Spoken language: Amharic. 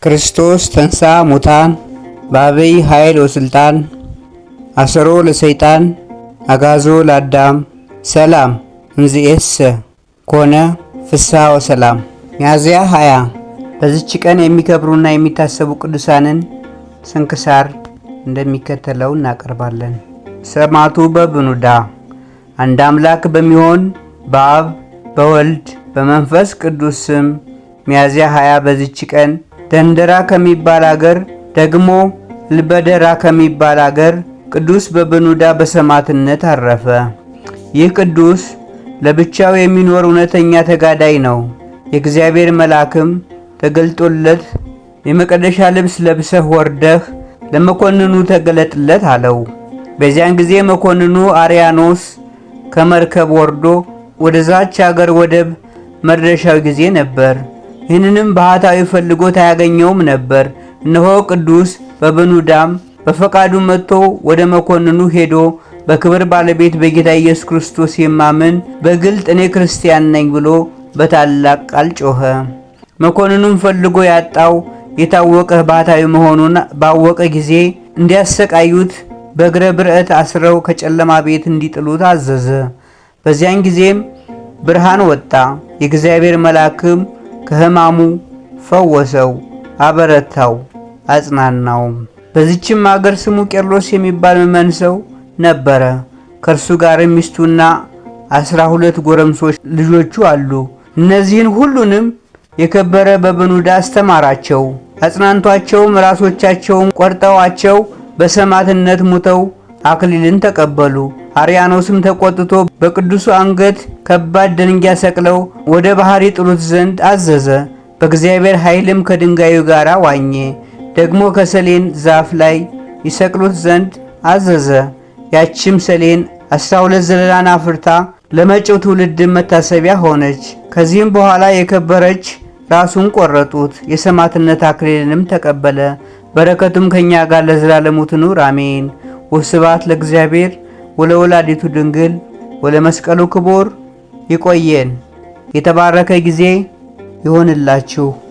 ክርስቶስ ተንሥአ እሙታን በዐቢይ ኃይል ወሥልጣን አሰሮ ለሰይጣን አግዓዞ ለአዳም ሰላም እምይእዜሰ ኮነ ፍስሐ ወሰላም። ሚያዝያ 20 በዚች ቀን የሚከብሩና የሚታሰቡ ቅዱሳንን ስንክሳር እንደሚከተለው እናቀርባለን። ሰማዕቱ በብኑዳ። አንድ አምላክ በሚሆን በአብ በወልድ በመንፈስ ቅዱስ ስም ሚያዝያ 20 በዚች ቀን ደንደራ ከሚባል አገር ደግሞ ልበደራ ከሚባል አገር ቅዱስ በብኑዳ በሰማዕትነት አረፈ። ይህ ቅዱስ ለብቻው የሚኖር እውነተኛ ተጋዳይ ነው። የእግዚአብሔር መልአክም ተገልጦለት የመቀደሻ ልብስ ለብሰህ ወርደህ ለመኮንኑ ተገለጥለት አለው። በዚያን ጊዜ መኮንኑ አርያኖስ ከመርከብ ወርዶ ወደዛች አገር ወደብ መድረሻው ጊዜ ነበር። ይህንንም ባህታዊ ፈልጎት አያገኘውም ነበር። እነሆ ቅዱስ በብኑዳም በፈቃዱ መጥቶ ወደ መኮንኑ ሄዶ በክብር ባለቤት በጌታ ኢየሱስ ክርስቶስ የማምን በግልጥ እኔ ክርስቲያን ነኝ ብሎ በታላቅ ቃል ጮኸ። መኮንኑም ፈልጎ ያጣው የታወቀ ባህታዊ መሆኑን ባወቀ ጊዜ እንዲያሰቃዩት በእግረ ብረት አስረው ከጨለማ ቤት እንዲጥሉት አዘዘ። በዚያን ጊዜም ብርሃን ወጣ። የእግዚአብሔር መልአክም ከሕማሙ ፈወሰው፣ አበረታው፣ አጽናናው። በዚችም አገር ስሙ ቄርሎስ የሚባል ምዕመን ሰው ነበረ። ከእርሱ ጋር ሚስቱና 12 ጎረምሶች ልጆቹ አሉ። እነዚህን ሁሉንም የከበረ በብኑዳ አስተማራቸው፣ አጽናንቷቸውም። ራሶቻቸውን ቆርጠዋቸው በሰማዕትነት ሙተው አክሊልን ተቀበሉ። አርያኖስም ተቆጥቶ በቅዱሱ አንገት ከባድ ደንጊያ ሰቅለው ወደ ባህር ይጥሉት ዘንድ አዘዘ። በእግዚአብሔር ኃይልም ከድንጋዩ ጋር ዋኘ። ደግሞ ከሰሌን ዛፍ ላይ ይሰቅሉት ዘንድ አዘዘ። ያችም ሰሌን 12 ዘለላን አፍርታ ለመጪው ትውልድ መታሰቢያ ሆነች። ከዚህም በኋላ የከበረች ራሱን ቆረጡት። የሰማዕትነት አክሊልንም ተቀበለ። በረከቱም ከኛ ጋር ለዘላለሙ ትኑር አሜን። ወስብሐት ለእግዚአብሔር ወለወላዲቱ ድንግል ወለመስቀሉ ክቡር። ይቆየን። የተባረከ ጊዜ ይሆንላችሁ።